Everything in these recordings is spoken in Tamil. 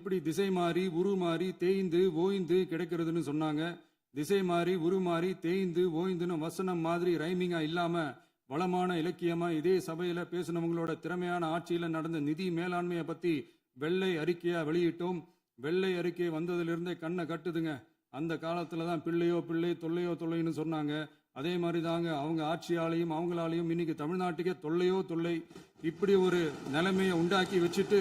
எப்படி திசை மாறி உருமாறி தேய்ந்து ஓய்ந்து கிடைக்கிறதுன்னு சொன்னாங்க. திசை மாறி உருமாறி தேய்ந்து ஓய்ந்துன்னு வசனம் மாதிரி ரைமிங்கா இல்லாம வளமான இலக்கியமா இதே சபையில பேசினவங்களோட திறமையான ஆட்சியில நடந்த நிதி மேலாண்மையை பத்தி வெள்ளை அறிக்கையா வெளியிட்டோம். வெள்ளை அறிக்கை வந்ததிலிருந்தே கண்ணை கட்டுதுங்க. அந்த காலத்துலதான் பிள்ளையோ பிள்ளை தொல்லையோ தொல்லைன்னு சொன்னாங்க. அதே மாதிரி தாங்க அவங்க ஆட்சியாலையும் அவங்களாலையும் இன்னைக்கு தமிழ்நாட்டுக்கே தொல்லையோ தொல்லை. இப்படி ஒரு நிலைமையை உண்டாக்கி வச்சுட்டு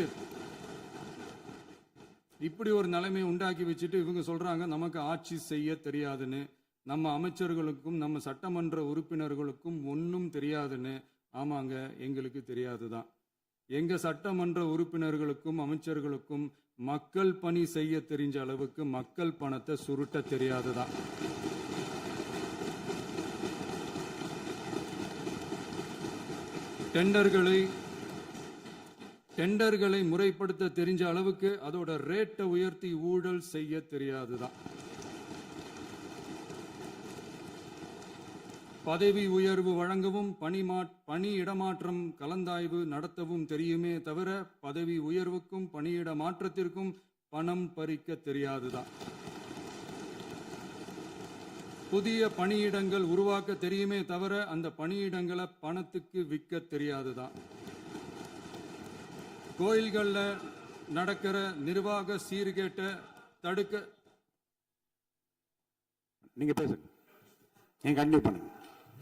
இவங்க சொல்றாங்க நமக்கு ஆட்சி செய்ய தெரியாதுன்னு. நம்ம அமைச்சர்களுக்கும் நம்ம சட்டமன்ற உறுப்பினர்களுக்கும் ஒன்றும் தெரியாதுன்னு. ஆமாங்க, எங்களுக்கு தெரியாதுதான். எங்க சட்டமன்ற உறுப்பினர்களுக்கும் அமைச்சர்களுக்கும் மக்கள் பணி செய்ய தெரிஞ்ச அளவுக்கு மக்கள் பணத்தை சுருட்ட தெரியாதுதான். டெண்டர்களை முறைப்படுத்த தெரிஞ்ச அளவுக்கு அதோட ரேட்டை உயர்த்தி ஊழல் செய்ய தெரியாதுதான். பதவி உயர்வு வழங்கவும் பணி இடமாற்றம் கலந்தாய்வு நடத்தவும் தெரியுமே தவிர பதவி உயர்வுக்கும் பணியிட மாற்றத்திற்கும் பணம் பறிக்க தெரியாதுதான். புதிய பணியிடங்கள் உருவாக்க தெரியுமே தவிர அந்த பணியிடங்களை பணத்துக்கு விற்க தெரியாதுதான். கோயில்கள்ல நடக்கிற நிர்வாக சீர்கேட்டை தடுக்க நீங்க பேசுங்க, கண்டினியூ பண்ணுங்க.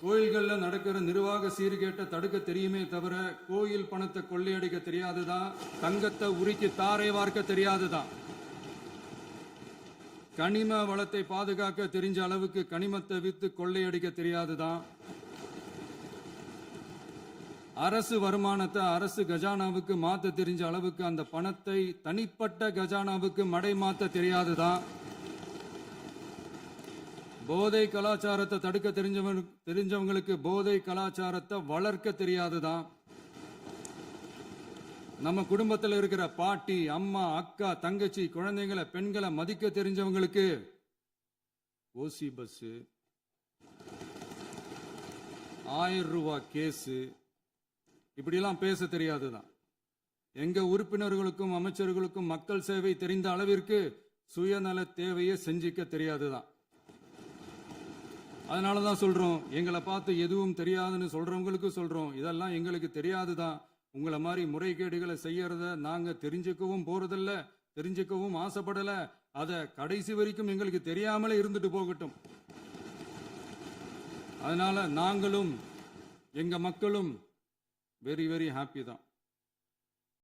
கோயில்கள்ல நடக்கிற நிர்வாக சீர்கேட்டை தடுக்க தெரியுமே தவிர கோயில் பணத்தை கொள்ளையடிக்க தெரியாதுதான். தங்கத்தை உருக்கி தாரை வார்க்க தெரியாதுதான். கனிம வளத்தை பாதுகாக்க தெரிஞ்ச அளவுக்கு கனிமத்தை வித்து கொள்ளையடிக்க தெரியாதுதான். அரசு வருமானத்தை அரசு கஜானாவுக்கு மாத்த தெரிஞ்ச அளவுக்கு அந்த பணத்தை தனிப்பட்ட கஜானாவுக்கு மடை மாத்த தெரியாதுதான். போதை கலாச்சாரத்தை தடுக்க தெரிஞ்சவங்களுக்கு போதை கலாச்சாரத்தை வளர்க்க தெரியாதுதான். நம்ம குடும்பத்தில் இருக்கிற பாட்டி, அம்மா, அக்கா, தங்கச்சி, குழந்தைங்களை, பெண்களை மதிக்க தெரிஞ்சவங்களுக்கு ஓசி பஸ், 1000 ரூபாய் கேஸு, இப்படியெல்லாம் பேச தெரியாதுதான். எங்க உறுப்பினர்களுக்கும் அமைச்சர்களுக்கும் மக்கள் சேவை தெரிந்த அளவிற்கு சுயநல தேவையை செஞ்சிக்க தெரியாதுதான். அதனாலதான் சொல்றோம், எங்களை பார்த்து எதுவும் தெரியாதுன்னு சொல்றவங்களுக்கு சொல்றோம், இதெல்லாம் எங்களுக்கு தெரியாதுதான். உங்களை மாதிரி முறைகேடுகளை செய்யறத நாங்க தெரிஞ்சுக்கவும் போறதில்ல, தெரிஞ்சுக்கவும் ஆசைப்படல. அத கடைசி வரைக்கும் எங்களுக்கு தெரியாமலே இருந்துட்டு போகட்டும். அதனால நாங்களும் எங்க மக்களும் வெரி வெரி ஹாப்பி தான்.